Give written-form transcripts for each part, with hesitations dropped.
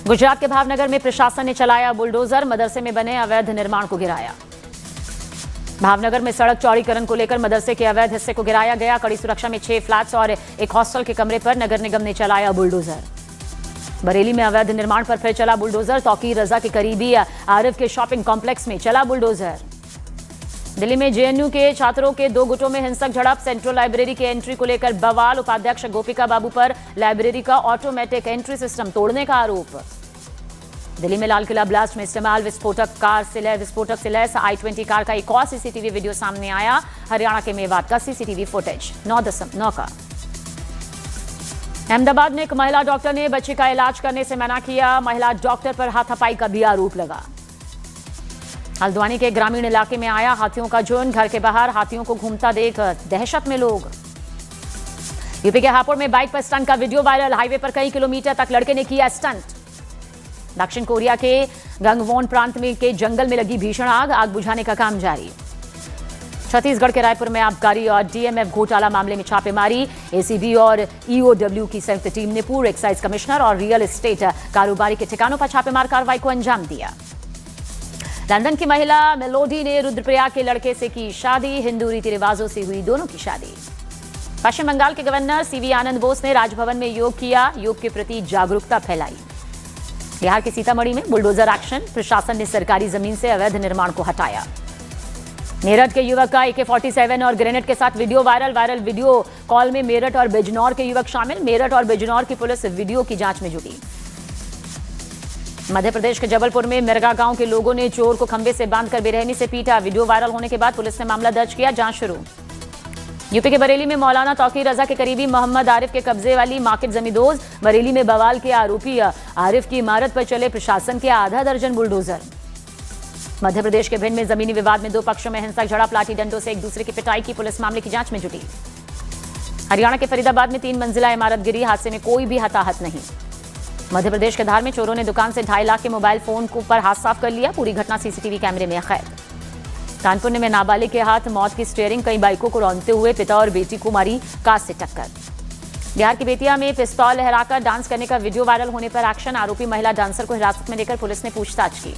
गुजरात के भावनगर में प्रशासन ने चलाया बुलडोजर, मदरसे में बने अवैध निर्माण को गिराया। भावनगर में सड़क चौड़ीकरण को लेकर मदरसे के अवैध हिस्से को गिराया गया। कड़ी सुरक्षा में 6 फ्लैट्स और एक हॉस्टल के कमरे पर नगर निगम ने चलाया बुलडोजर। बरेली में अवैध निर्माण पर फिर चला बुलडोजर। तौकीर रजा के करीबी आरिफ के शॉपिंग कॉम्प्लेक्स में चला बुलडोजर। दिल्ली में जेएनयू के छात्रों के 2 गुटों में हिंसक झड़प। सेंट्रल लाइब्रेरी के एंट्री को लेकर बवाल। उपाध्यक्ष गोपिका बाबू पर लाइब्रेरी का ऑटोमेटिक एंट्री सिस्टम तोड़ने का आरोप। दिल्ली में लाल किला ब्लास्ट में इस्तेमाल विस्फोटक से लैस i20 कार का एक और सीसीटीवी वीडियो सामने आया। हरियाणा के मेवात का सीसीटीवी फुटेज 9.9 का। अहमदाबाद में एक महिला डॉक्टर ने बच्चे का इलाज करने से मना किया। महिला डॉक्टर पर हाथापाई का भी आरोप लगा। हल्द्वानी के ग्रामीण इलाके में आया हाथियों का झुंड। घर के बाहर हाथियों को घूमता देख दहशत में लोग। यूपी के हापुड़ में बाइक पर स्टंट का वीडियो वायरल। हाईवे पर कई किलोमीटर तक लड़के ने किया स्टंट। दक्षिण कोरिया के गंगवोन प्रांत में के जंगल में लगी भीषण आग बुझाने का काम जारी। छत्तीसगढ़ के रायपुर में आबकारी और डीएमएफ घोटाला मामले में छापेमारी। एसीबी और ईओडब्ल्यू की संयुक्त टीम ने पूर्व एक्साइज कमिश्नर और रियल एस्टेट कारोबारी के ठिकानों पर छापेमार कार्रवाई को अंजाम दिया। लंदन की महिला मेलोडी ने रुद्रप्रयाग के लड़के से की शादी। हिंदू रीति रिवाजों से हुई दोनों की शादी। पश्चिम बंगाल के गवर्नर सीवी आनंद बोस ने राजभवन में योग किया। योग के प्रति जागरूकता फैलाई। बिहार के सीतामढ़ी में बुलडोजर एक्शन। प्रशासन ने सरकारी जमीन से अवैध निर्माण को हटाया। मेरठ के युवक का AK-47 और ग्रेनेड के साथ वीडियो वायरल वीडियो कॉल में मेरठ और बिजनौर के युवक शामिल। मेरठ और बिजनौर की पुलिस वीडियो की जांच में जुटी। मध्य प्रदेश के जबलपुर में मिरगा गांव के लोगों ने चोर को खंबे से बांधकर बेरहमी से पीटा। वीडियो वायरल होने के बाद पुलिस ने मामला दर्ज किया, जांच शुरू। यूपी के बरेली में मौलाना तौकीर रजा के करीबी मोहम्मद आरिफ के कब्जे वाली मार्केट जमींदोज। बरेली में बवाल के आरोपी आरिफ की इमारत पर चले प्रशासन के आधा दर्जन बुलडोजर। मध्य प्रदेश के भिंड में जमीनी विवाद में 2 पक्षों में हिंसक झड़प। लाठी डंडों से एक दूसरे की पिटाई की। पुलिस मामले की जांच में जुटी। हरियाणा के फरीदाबाद में 3 मंजिला इमारत गिरी। हादसे में कोई भी हताहत नहीं। मध्य प्रदेश के धार में चोरों ने दुकान से 2.5 लाख के मोबाइल फोन पर हाथ साफ कर लिया। पूरी घटना सीसीटीवी कैमरे में कैद। कानपुर में नाबालिग के हाथ मौत की स्टीयरिंग। कई बाइकों को रौंदते हुए पिता और बेटी को मारी कार से टक्कर। बिहार की बेतिया में पिस्तौल लहराकर डांस करने का वीडियो वायरल होने पर एक्शन। आरोपी महिला डांसर को हिरासत में लेकर पुलिस ने पूछताछ की।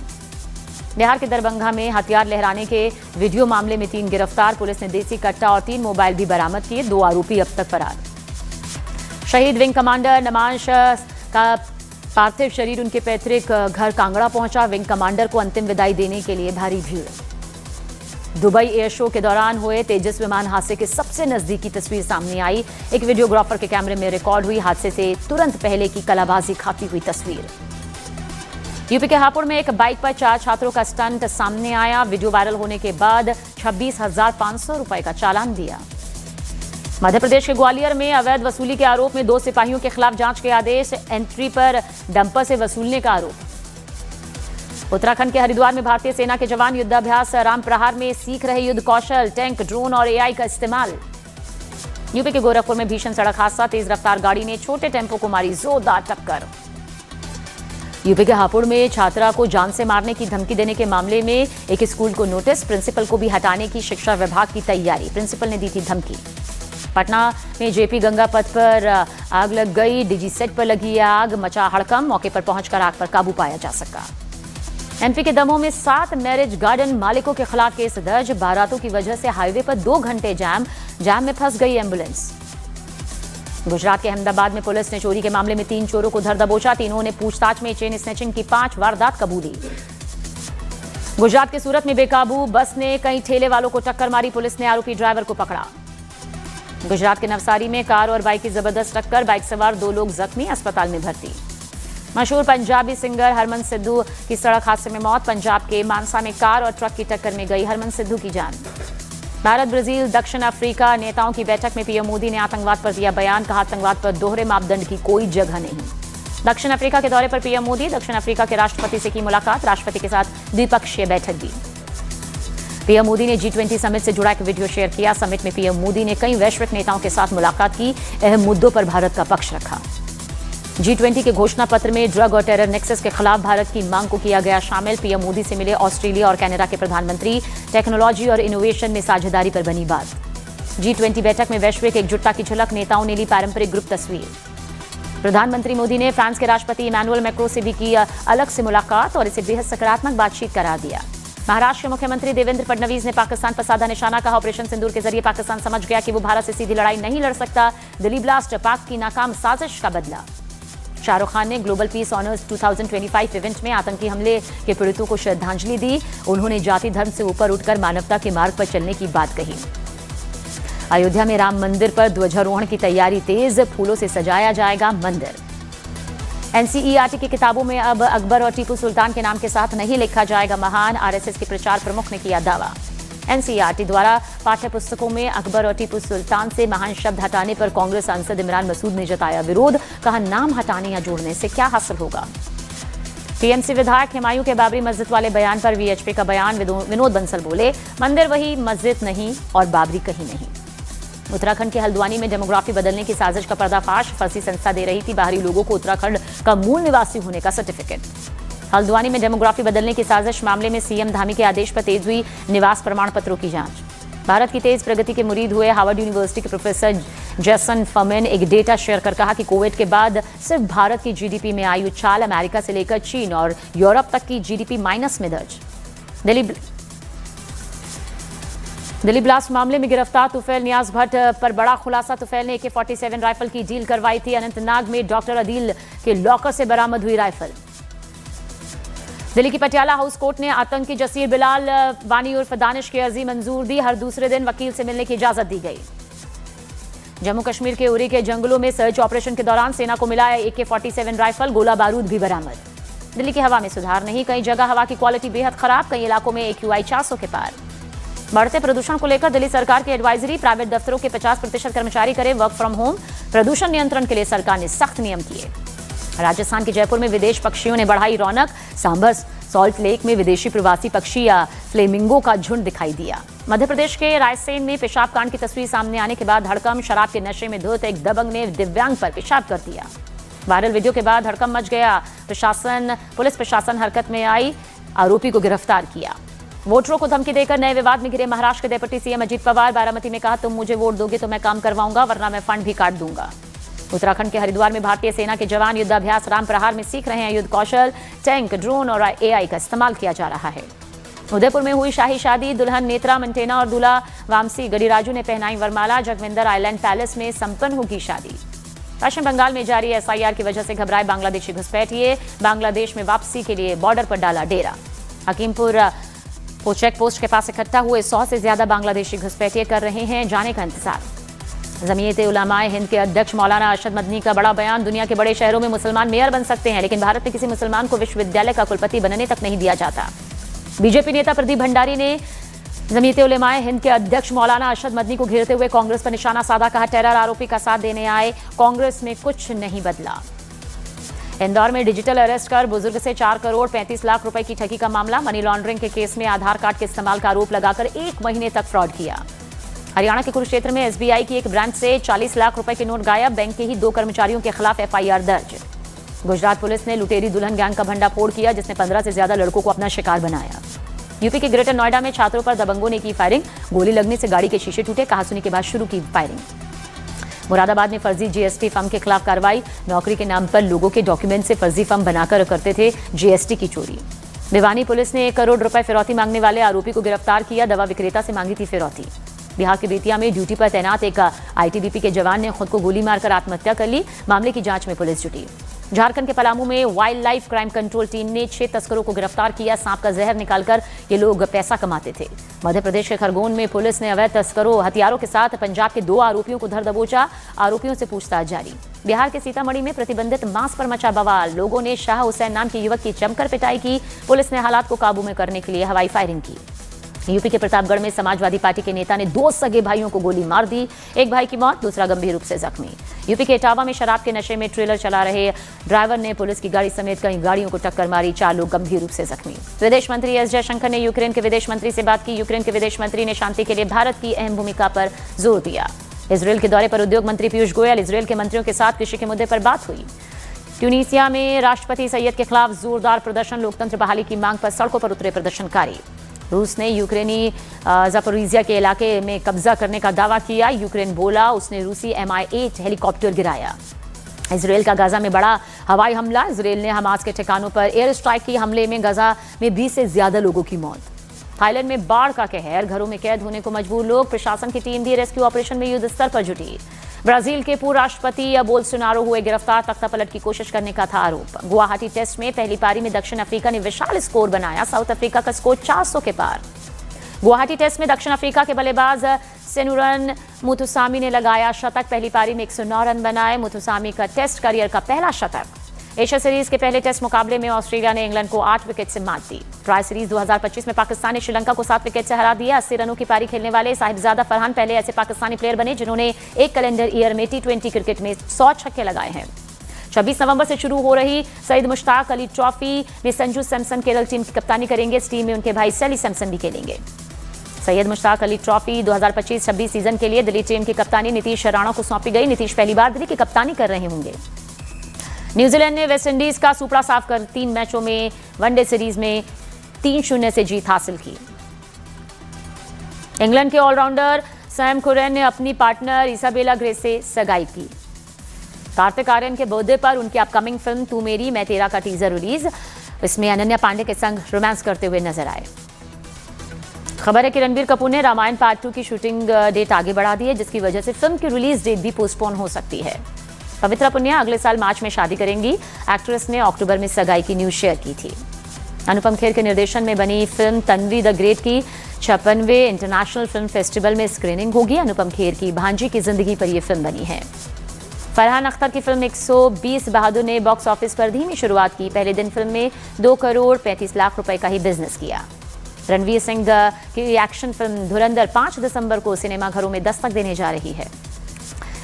बिहार के दरभंगा में हथियार लहराने के वीडियो मामले में 3 गिरफ्तार। पुलिस ने देसी कट्टा और 3 मोबाइल भी बरामद किए। 2 आरोपी अब तक फरार। शहीद विंग कमांडर नमांश का पार्थिव शरीर उनके पैतृक घर कांगड़ा पहुंचा। विंग कमांडर को अंतिम विदाई देने के लिए भारी भीड़। दुबई एयर शो के दौरान हुए तेजस विमान हादसे के सबसे नजदीकी तस्वीर सामने आई। एक वीडियोग्राफर के कैमरे में रिकॉर्ड हुई हादसे से तुरंत पहले की कलाबाजी खाती हुई तस्वीर। यूपी के हापुड़ में एक बाइक पर 4 छात्रों का स्टंट सामने आया। वीडियो वायरल होने के बाद 26,500 रुपए का चालान दिया। मध्य प्रदेश के ग्वालियर में अवैध वसूली के आरोप में 2 सिपाहियों के खिलाफ जांच के आदेश। एंट्री पर डंपर से वसूलने का आरोप। उत्तराखंड के हरिद्वार में भारतीय सेना के जवान युद्धाभ्यास राम प्रहार में सीख रहे युद्ध कौशल। टैंक, ड्रोन और AI का इस्तेमाल। यूपी के गोरखपुर में भीषण सड़क हादसा। तेज रफ्तार गाड़ी ने छोटे टेम्पो को मारी जोरदार टक्कर। यूपी के हापुड़ में छात्रा को जान से मारने की धमकी देने के मामले में एक स्कूल को नोटिस। प्रिंसिपल को भी हटाने की शिक्षा विभाग की तैयारी। प्रिंसिपल ने दी थी धमकी। पटना में जेपी गंगा पथ पर आग लग गई। डीजी सेट पर लगी आग, मचा हड़कंप। मौके पर पहुंचकर आग पर काबू पाया जा सका। एमपी के दमोह में 7 मैरिज गार्डन मालिकों के खिलाफ केस दर्ज। बारातों की वजह से हाईवे पर 2 घंटे जाम में फंस गई एम्बुलेंस। गुजरात के अहमदाबाद में पुलिस ने चोरी के मामले में 3 चोरों को धर दबोचा। तीनों ने पूछताछ में चेन स्नैचिंग की 5 वारदात कबूली। गुजरात के सूरत में बेकाबू बस ने कई ठेले वालों को टक्कर मारी। पुलिस ने आरोपी ड्राइवर को पकड़ा। गुजरात के नवसारी में कार और बाइक की जबरदस्त टक्कर। बाइक सवार 2 लोग जख्मी, अस्पताल में भर्ती। मशहूर पंजाबी सिंगर हरमन सिद्धू की सड़क हादसे में मौत। पंजाब के मानसा में कार और ट्रक की टक्कर में गई हरमन सिद्धू की जान। भारत, ब्राजील, दक्षिण अफ्रीका नेताओं की बैठक में पीएम मोदी ने आतंकवाद पर दिया बयान। कहा, आतंकवाद पर दोहरे मापदंड की कोई जगह नहीं। दक्षिण अफ्रीका के दौरे पर पीएम मोदी। दक्षिण अफ्रीका के राष्ट्रपति से की मुलाकात। राष्ट्रपति के साथ द्विपक्षीय बैठक भी। पीएम मोदी ने G20 समिट से जुड़ा एक वीडियो शेयर किया। समिट में पीएम मोदी ने कई वैश्विक नेताओं के साथ मुलाकात की। अहम मुद्दों पर भारत का पक्ष रखा। G20 के घोषणा पत्र में ड्रग और टेरर नेक्सस के खिलाफ भारत की मांग को किया गया शामिल। पीएम मोदी से मिले ऑस्ट्रेलिया और कनाडा के प्रधानमंत्री। टेक्नोलॉजी और इनोवेशन में साझेदारी पर बनी बात। G20 बैठक में वैश्विक एकजुटता की झलक। नेताओं ने ली पारंपरिक ग्रुप तस्वीर। प्रधानमंत्री मोदी ने फ्रांस के राष्ट्रपति इमैनुअल मैक्रों से भी की अलग से मुलाकात और इसे बेहद सकारात्मक बातचीत करार दिया। महाराष्ट्र के मुख्यमंत्री देवेंद्र फडणवीस ने पाकिस्तान पर साधा निशाना, कहा ऑपरेशन सिंदूर के जरिए पाकिस्तान समझ गया कि वो भारत से सीधी लड़ाई नहीं लड़ सकता। दिल्ली ब्लास्ट पाक की नाकाम साजिश का बदला। शाहरुख खान ने ग्लोबल पीस ऑनर्स 2025 इवेंट में आतंकी हमले के पीड़ितों को श्रद्धांजलि दी। उन्होंने जाति धर्म से ऊपर उठकर मानवता के मार्ग पर चलने की बात कही। अयोध्या में राम मंदिर पर ध्वजारोहण की तैयारी तेज, फूलों से सजाया जाएगा मंदिर। एनसीईआरटी की किताबों में अब अकबर और टीपू सुल्तान के नाम के साथ नहीं लिखा जाएगा महान, आरएसएस के प्रचार प्रमुख ने किया दावा। एनसीईआरटी द्वारा पाठ्य पुस्तकों में अकबर और टीपू सुल्तान से महान शब्द हटाने पर कांग्रेस सांसद इमरान मसूद ने जताया विरोध, कहा नाम हटाने या जोड़ने से क्या हासिल होगा। टीएमसी विधायक हुमायूं के बाबरी मस्जिद वाले बयान पर वीएचपी का बयान, विनोद बंसल बोले मंदिर वही मस्जिद नहीं और बाबरी कहीं नहीं। उत्तराखंड के हल्द्वानी में डेमोग्राफी बदलने की साजिश का पर्दाफाश, फर्जी संस्था दे रही थी बाहरी लोगों को उत्तराखंड का मूल निवासी होने का सर्टिफिकेट। हल्द्वानी में डेमोग्राफी बदलने की साजिश मामले में सीएम धामी के आदेश पर तेज हुई निवास प्रमाण पत्रों की जांच। भारत की तेज प्रगति के मुरीद हुए हार्वर्ड यूनिवर्सिटी के प्रोफेसर जेसन फर्मेन एक डेटा शेयर कर कहा कि कोविड के बाद सिर्फ भारत की जीडीपी में आई उछाल अमेरिका से लेकर चीन और यूरोप तक की जीडीपी माइनस में दर्ज। दिल्ली ब्लास्ट मामले में गिरफ्तार तुफैल नियाज भट्ट पर बड़ा खुलासा। तुफैल ने AK-47 राइफल की डील करवाई थी। अनंतनाग में डॉक्टर अदील के लॉकर से बरामद हुई राइफल। दिल्ली की पटियाला हाउस कोर्ट ने आतंकी जसीर बिलाल वानी उर्फ दानिश की अर्जी मंजूर दी। हर दूसरे दिन वकील से मिलने की इजाजत दी गई। जम्मू कश्मीर के उरी के जंगलों में सर्च ऑपरेशन के दौरान सेना को मिला AK-47 राइफल, गोला बारूद भी बरामद। दिल्ली की हवा में सुधार नहीं, कई जगह हवा की क्वालिटी बेहद खराब, कई इलाकों में AQI 400 के पार। बढ़ते प्रदूषण को लेकर दिल्ली सरकार की एडवाइजरी, प्राइवेट दफ्तरों के 50% कर्मचारी करें वर्क फ्रॉम होम। प्रदूषण नियंत्रण के लिए सरकार ने सख्त नियम किए। राजस्थान के जयपुर में विदेश पक्षियों ने बढ़ाई रौनक। सांभर सॉल्ट लेक में विदेशी प्रवासी पक्षी या फ्लेमिंगो का झुंड दिखाई दिया। मध्य प्रदेश के रायसेन में पेशाब कांड की तस्वीर सामने आने के बाद हड़कंप, शराब के नशे में धुत एक दबंग ने दिव्यांग पर पेशाब कर दिया। वायरल वीडियो के बाद हड़कंप मच गया। पुलिस प्रशासन हरकत में आई, आरोपी को गिरफ्तार किया। वोटरों को धमकी देकर नए विवाद में घिरे महाराष्ट्र के डिप्टी सीएम अजीत पवार, बारामती में कहा तुम मुझे वोट दोगे तो मैं काम करवाऊंगा, वरना मैं फंड भी काट दूंगा। उत्तराखंड के हरिद्वार में भारतीय सेना के जवान युद्धाभ्यास राम प्रहार में सीख रहे हैं युद्ध कौशल। टैंक, ड्रोन और AI का इस्तेमाल किया जा रहा है। उदयपुर में हुई शाही शादी, दुल्हन नेत्रा मंटेना और दूल्हा वामसी गढ़ीराजू ने पहनाई वरमाला। जगविंदर आइलैंड पैलेस में संपन्न होगी शादी। पश्चिम बंगाल में जारी SIR की वजह से घबराए बांग्लादेशी घुसपैठिए, बांग्लादेश में वापसी के लिए बॉर्डर पर डाला डेरा। हकीमपुर चेक पोस्ट के पास इकट्ठा हुए 100 से ज्यादा बांग्लादेशी घुसपैठिए कर रहे हैं जाने का इंतजार। जमीयत उलमाए हिंद के अध्यक्ष मौलाना अरशद मदनी का बड़ा बयान, दुनिया के बड़े शहरों में मुसलमान मेयर बन सकते हैं, लेकिन भारत में किसी मुसलमान को विश्वविद्यालय का कुलपति बनने तक नहीं दिया जाता। बीजेपी नेता प्रदीप भंडारी ने जमीयत उलमाए हिंद के अध्यक्ष मौलाना अरशद मदनी को घेरते हुए कांग्रेस पर निशाना साधा, कहा टेरर आरोपी का साथ देने आए, कांग्रेस में कुछ नहीं बदला। इंदौर में डिजिटल अरेस्ट कर बुजुर्ग से 4 करोड़ 35 लाख रुपए की ठगी का मामला। मनी लॉन्ड्रिंग के केस में आधार कार्ड के इस्तेमाल का आरोप लगाकर 1 महीने तक फ्रॉड किया। हरियाणा के कुरुक्षेत्र में SBI की एक ब्रांच से 40 लाख रुपए के नोट गायब, बैंक के ही 2 कर्मचारियों के खिलाफ FIR दर्ज। गुजरात पुलिस ने लुटेरी दुल्हन गैंग का भंडाफोड़ किया, जिसने 15 से ज्यादा लड़कों को अपना शिकार बनाया। यूपी के ग्रेटर नोएडा में छात्रों पर दबंगों ने की फायरिंग, गोली लगने से गाड़ी के शीशे टूटे, कहासुनी के बाद शुरू की फायरिंग। मुरादाबाद में फर्जी GST फर्म के खिलाफ कार्रवाई, नौकरी के नाम पर लोगों के डॉक्यूमेंट से फर्जी फर्म बनाकर करते थे GST की चोरी। भिवानी पुलिस ने 1 करोड़ रुपए फिरौती मांगने वाले आरोपी को गिरफ्तार किया, दवा विक्रेता से मांगी थी फिरौती। बिहार के बेतिया में ड्यूटी पर तैनात एक ITBP के जवान ने खुद को गोली मारकर आत्महत्या कर ली, मामले की जांच में पुलिस जुटी। झारखंड के पलामू में wild life crime control team ने 6 तस्करों को गिरफ्तार किया, सांप का जहर निकालकर ये लोग पैसा कमाते थे। मध्य प्रदेश के खरगोन में पुलिस ने अवैध तस्करों हथियारों के साथ पंजाब के 2 आरोपियों को धर दबोचा, आरोपियों से पूछताछ जारी। बिहार के सीतामढ़ी में प्रतिबंधित मांस पर मचा बवाल, लोगों ने शाह हुसैन नाम के युवक की जमकर पिटाई की, पुलिस ने हालात को काबू में करने के लिए हवाई फायरिंग की। यूपी के प्रतापगढ़ में समाजवादी पार्टी के नेता ने 2 सगे भाइयों को गोली मार दी, एक भाई की मौत, दूसरा गंभीर रूप से जख्मी। यूपी के इटावा में शराब के नशे में ट्रेलर चला रहे ड्राइवर ने पुलिस की गाड़ी समेत कई गाड़ियों को टक्कर मारी, 4 लोग गंभीर रूप से जख्मी। विदेश मंत्री एस जयशंकर ने यूक्रेन के विदेश मंत्री से बात की, यूक्रेन के विदेश मंत्री ने शांति के लिए भारत की अहम भूमिका पर जोर दिया। इजरायल के दौरे पर उद्योग मंत्री पीयूष गोयल, इजरायल के मंत्रियों के साथ कृषि के मुद्दे पर बात हुई। ट्यूनीसिया में राष्ट्रपति सैयद के खिलाफ जोरदार प्रदर्शन, लोकतंत्र बहाली की मांग पर सड़कों पर उतरे प्रदर्शनकारी। रूस ने यूक्रेनी ज़ापोरिज़िया के इलाके में कब्जा करने का दावा किया, यूक्रेन बोला उसने रूसी Mi-8 हेलीकॉप्टर गिराया। इसराइल का गाजा में बड़ा हवाई हमला। इसराइल ने हमास के ठिकानों पर एयर स्ट्राइक की। हमले में गाजा में 20 से ज्यादा लोगों की मौत। थाईलैंड में बाढ़ का कहर, घरों में कैद होने को मजबूर लोग। प्रशासन की टीम भी रेस्क्यू ऑपरेशन में युद्ध स्तर पर जुटी। ब्राजील के पूर्व राष्ट्रपति बोल्सोनारो हुए गिरफ्तार, तख्ता पलट की कोशिश करने का था आरोप। गुवाहाटी टेस्ट में पहली पारी में दक्षिण अफ्रीका ने विशाल स्कोर बनाया। साउथ अफ्रीका का स्कोर 400 के पार। गुवाहाटी टेस्ट में दक्षिण अफ्रीका के बल्लेबाज सेनुरन मुथुसामी ने लगाया शतक। पहली पारी में 109 रन बनाए। मुथुसामी का टेस्ट करियर का पहला शतक। एशिया सीरीज के पहले टेस्ट मुकाबले में ऑस्ट्रेलिया ने इंग्लैंड को 8 विकेट से मात दी। ट्राई सीरीज 2025 में पाकिस्तान ने श्रीलंका को 7 विकेट से हरा दिया। 80 रनों की पारी खेलने वाले साहिबजादा फरहान पहले ऐसे पाकिस्तानी प्लेयर बने जिन्होंने एक कैलेंडर ईयर में T20 क्रिकेट में 100 छक्के लगाए हैं। 26 नवंबर से शुरू हो रही सईद मुश्ताक अली ट्रॉफी में संजू सैमसन केरल टीम की कप्तानी करेंगे। इस टीम में उनके भाई सैली सैमसन भी खेलेंगे। सैयद मुश्ताक अली ट्रॉफी 2025-26 सीजन के लिए दिल्ली टीम की कप्तानी नीतीश राणा को सौंपी गई। नीतीश पहली बार दिल्ली की कप्तानी कर रहे होंगे। न्यूजीलैंड ने वेस्टइंडीज का सुपड़ा साफ कर 3 मैचों में वनडे सीरीज में 3-0 से जीत हासिल की। इंग्लैंड के ऑलराउंडर सैम कुरैन ने अपनी पार्टनर इसाबेला ग्रे से सगाई की। कार्तिक आर्यन के बर्थडे पर उनकी अपकमिंग फिल्म तू मेरी मैं तेरा का टीजर रिलीज। इसमें अनन्या पांडे के संग रोमांस करते हुए नजर आए। खबर है कि रणबीर कपूर ने रामायण पार्ट 2 की शूटिंग डेट आगे बढ़ा दी है, जिसकी वजह से फिल्म की रिलीज डेट भी पोस्टपोन हो सकती है। पवित्रा पुनिया अगले साल मार्च में शादी करेंगी। एक्ट्रेस ने अक्टूबर में सगाई की न्यूज शेयर की थी। अनुपम खेर के निर्देशन में बनी फिल्म तन्वी द ग्रेट की 56वें इंटरनेशनल फिल्म फेस्टिवल में स्क्रीनिंग होगी। अनुपम खेर की भांजी की जिंदगी पर यह फिल्म बनी है। फरहान अख्तर की फिल्म 120 बहादुर ने बॉक्स ऑफिस पर धीमी शुरुआत की। पहले दिन फिल्म में 2 करोड़ 35 लाख रुपए का ही बिजनेस किया। रणवीर सिंह की एक्शन फिल्म धुरंधर 5 दिसंबर को सिनेमाघरों में दस्तक देने जा रही है।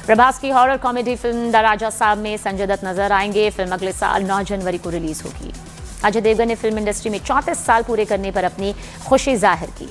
प्रभास की हॉरर कॉमेडी फिल्म द राजा साहब में संजय दत्त नजर आएंगे। फिल्म अगले साल 9 जनवरी को रिलीज होगी। अजय देवगन ने फिल्म इंडस्ट्री में 34 साल पूरे करने पर अपनी खुशी जाहिर की।